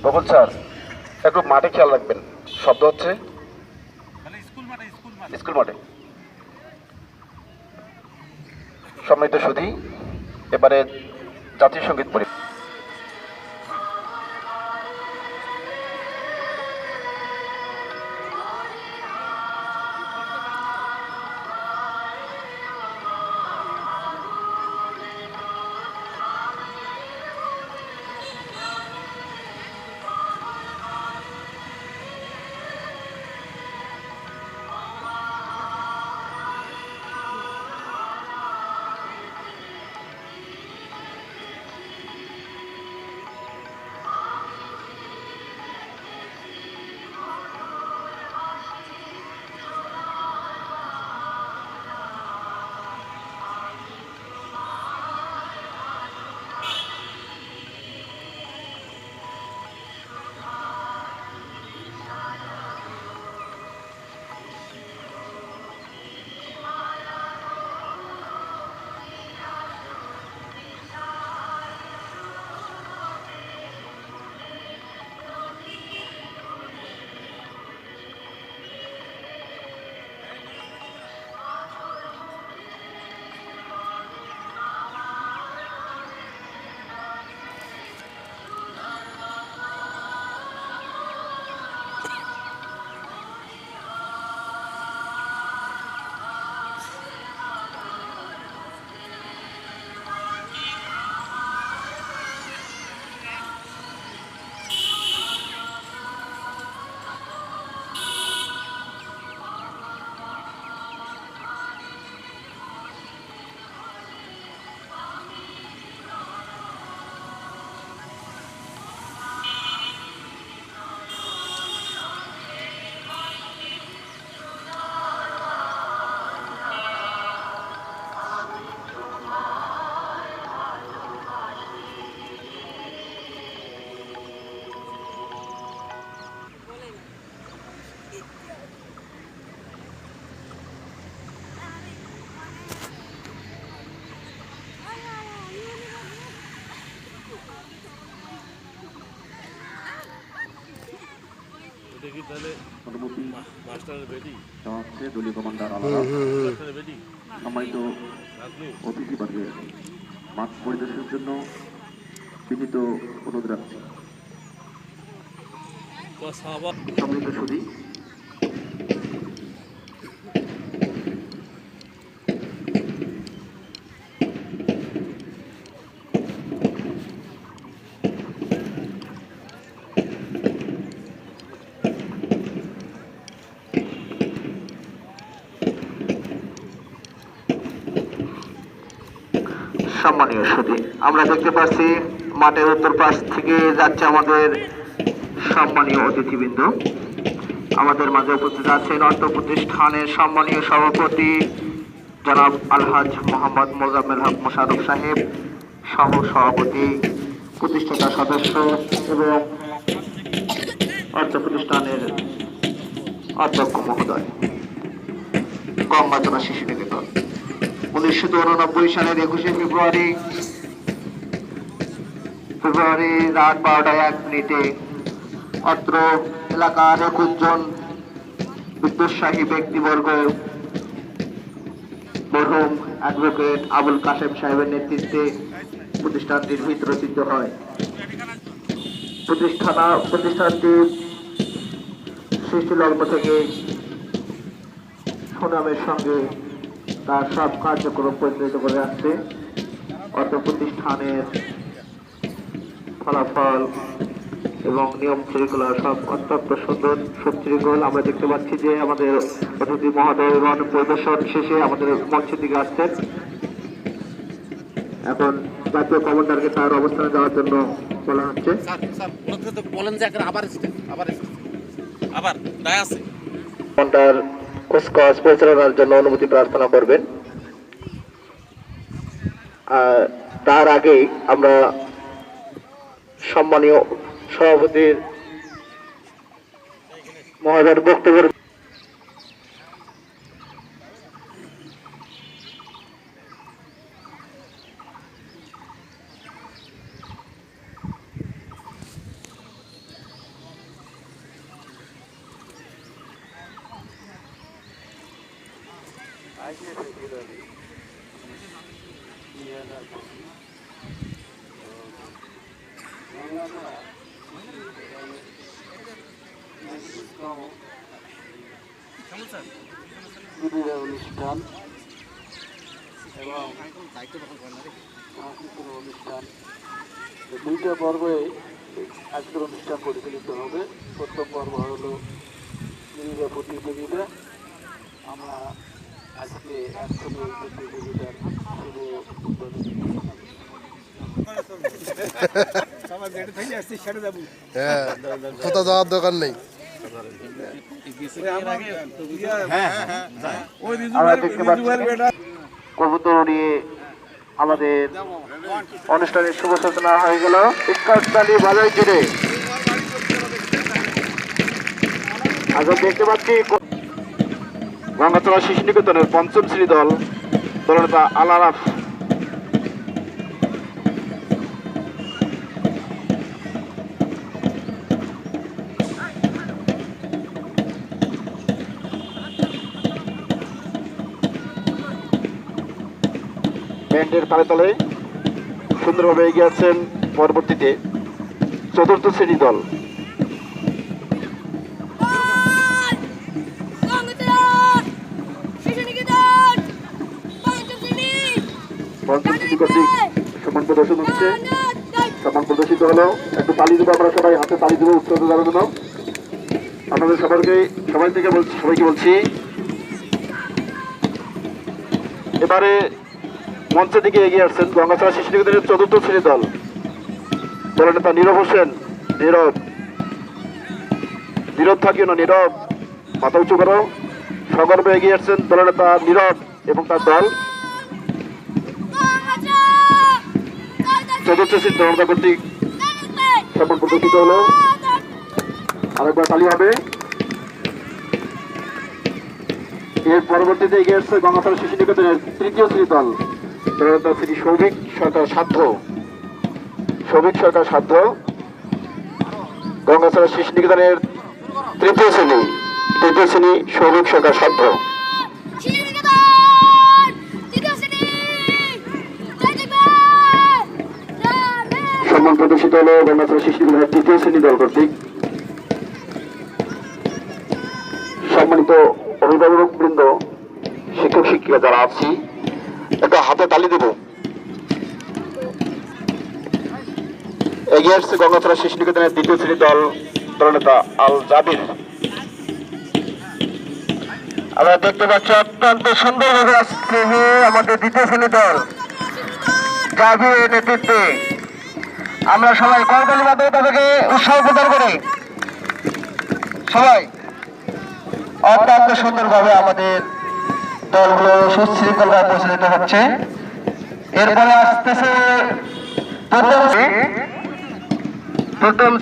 বকুল sir, একটু মাঠে খেয়াল রাখবেন, শব্দ হচ্ছে। স্কুল মাঠে। সম্মানিত সুধী, এবারে জাতীয় সঙ্গীত পরিবেশন। দলীয় কমান্ডার সম্মানিত অতিথিবর্গের মাঠ পরিদর্শনের জন্য বিনীত অনুরোধ রাখছি। সম্মানিত সুধী, সম্মানীয় সুধী, আমরা দেখতে পাচ্ছি মাঠের উত্তর পাশ থেকে যাচ্ছে আমাদের সম্মানীয় অতিথিবৃন্দ। আমাদের মাঝে উপস্থিত আছেন অর্থ প্রতিষ্ঠানের সম্মানীয় সভাপতি জনাব আলহাজ মোহাম্মদ মোজাম্মেল হক মোশাররফ সাহেব, সহ সভাপতি, প্রতিষ্ঠাতা সদস্য এবং অর্থ প্রতিষ্ঠানের অধ্যক্ষ মহোদয়। গঙ্গাচড়া শিশু নিকেতন 1989 সালের 21শে ফেব্রুয়ারি রাত 12:01 অত্র এলাকার 21 জন বিদ্যুৎসাহী ব্যক্তিবর্গ মরহুম অ্যাডভোকেট আবুল কাশেম সাহেবের নেতৃত্বে প্রতিষ্ঠানটির ভিতরচিত হয়। প্রতিষ্ঠানটি সৃষ্টিলগ্ন থেকে সুনামের সঙ্গে তার সব কার্যক্রম পরিচালিত করে আসছে। অর্থ প্রতিষ্ঠানের ফলাফল এবং নিয়ম শৃঙ্খলা সব অত্যন্ত সুন্দর সুশৃঙ্খল। আমরা দেখতে পাচ্ছি যে আমাদের অতিথি মহোদয়গণ পরিদর্শন শেষে আমাদের মঞ্চের দিকে আসছেন। এখন জাতীয় কমান্ডারকে তার অবস্থানে যাওয়ার জন্য বলা হচ্ছে। কমান্ডার কুচকাওয়াজ পরিচালনার জন্য অনুমতি প্রার্থনা করবেন। তার আগেই আমরা সম্মানীয় সভাপতির মহোদয়ের বক্তব্য অনুষ্ঠান এবং সাংস্কৃতিক অনুষ্ঠান দুইটা পর্বে আজকের অনুষ্ঠান পরিচালিত হবে। প্রথম পর্ব হলো ক্রীড়া প্রতিযোগিতা। আমরা আজকে এখনই প্রতিযোগিতার কোথাও যাওয়ার দরকার নেই। কবুতর নিয়ে আমাদের অনুষ্ঠানের শুভ সূচনা হয়ে গেল। ইস্কারতালি বাজাই জুড়ে আজ দেখতে পাচ্ছি গঙ্গাচড়া শিশু নিকেতনের পঞ্চম শ্রেণী দল দলনেতা আলারাফ ব্যান্ডের তালে তালে সুন্দরভাবে এগিয়ে আছেন। পরবর্তীতে চতুর্থ শ্রেণী দল পঞ্চম শ্রেণী কর্তৃক সম্মান প্রদর্শন হচ্ছে। সম্মান প্রদর্শিত হলো। একটু তালি দেবো, আমরা সবাই হাতে তালি দেবো উৎসাহ জানানোর জন্য। আপনাদের সবাইকে বলছি এবারে মঞ্চের দিকে এগিয়ে আসছেন গঙ্গাচড়া শিশু নিকেতনের চতুর্থ শ্রেণী দল দলনেতা নীরব হোসেন। নীরব থাকিও না, নীরব, মাথা উঁচু করো। সগর্বে এগিয়ে আসছেন দলনেতা নীরব এবং তার দল। চতুর্থ শ্রেণী দলনেতা কর্তৃক সম্মান প্রদর্শিত হলো। আরেকবার তালি হবে। এর পরবর্তীতে এগিয়ে আসছে গঙ্গাচড়া শিশু নিকেতনের তৃতীয় শ্রেণী দল দলনেতা শ্রী সৌভিক সরকার সাধ্য। গঙ্গাচড়া শিশু নিকেতনের তৃতীয় শ্রেণী সৌভিক সরকার সাধ্য। সম্মান প্রদর্শিত হল গঙ্গাচড়া শিশু নিকেতনের তৃতীয় শ্রেণী দল কর্তৃক। সম্মানিত অভিভাবক বৃন্দ, শিক্ষক শিক্ষিকা যারা আছি, একটা হাতে তালি দেব। এগিয়ে আসছে গঙ্গাচড়া শিশু নিকেতনের দ্বিতীয় শ্রেণী দল দলনেতা আল জাবির। আমরা দেখতে পাচ্ছি অত্যন্ত সুন্দরভাবে আসছে আমাদের দ্বিতীয় শ্রেণী দল জাবিরের নেতৃত্বে। আমরা সবাই করতালি মাধ্যমে তাদেরকে উৎসাহ প্রদান করি। সবাই অত্যন্ত সুন্দরভাবে আমাদের দলগুলো সুশৃঙ্খলভাবে পরিচালিত হচ্ছে। এরপরে আসতেছে প্রথম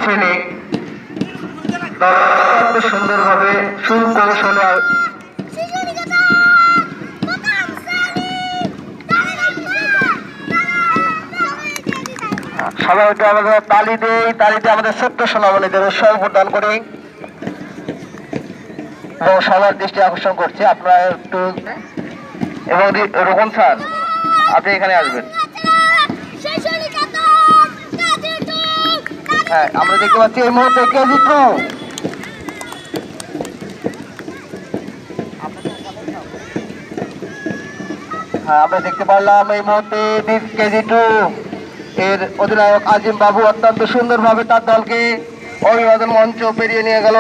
শ্রেণী অত্যন্ত সুন্দরভাবে সুপরিশোনা সবাই একটু আমাদের তালিতে আমাদের ছোট্ট সোনামণিদের উৎসাহ প্রদান করি এবং সবার দৃষ্টি আকর্ষণ করছে। আপনারা একটু এবং রোহন স্যার আপনি এখানে আসবেন। হ্যাঁ, আমরা দেখতে পাচ্ছি এই মুহূর্তে কেজি 2 আমরা দেখতে পারলাম এই মুহূর্তে কেজি 2 এর অধিনায়ক আজিম বাবু অত্যন্ত সুন্দরভাবে তার দলকে অভিবাদন মঞ্চ পেরিয়ে নিয়ে গেল।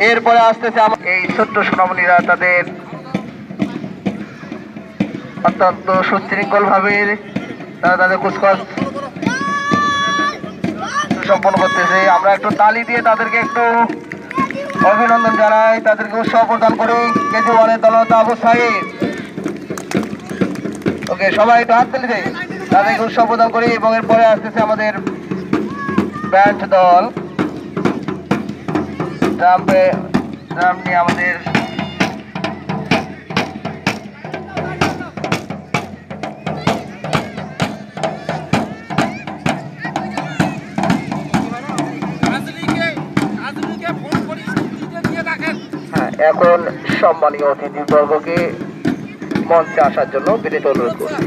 এরপরে আসতেছে এই ছোট্ট সোনামণিরা তাদের অত্যন্ত সুশৃঙ্খল ভাবে তারা তাদের কুচকাওয়াজ সম্পন্ন করতেছে। আমরা একটু তালি দিয়ে তাদেরকে একটু অভিনন্দন জানাই, তাদেরকে উৎসাহ প্রদান করি। কেজি 1 এর দলনেতা আবু সাইদ, ওকে সবাই একটু হাত তালি দেয়, তাদেরকে উৎসাহ প্রদান করি। এবং এরপরে আসতেছে আমাদের ব্যান্ড দল ড্রাম নিয়ে আমাদের এখন সম্মানীয় অতিথিবর্গকে মঞ্চে আসার জন্য বিনীত অনুরোধ করছি।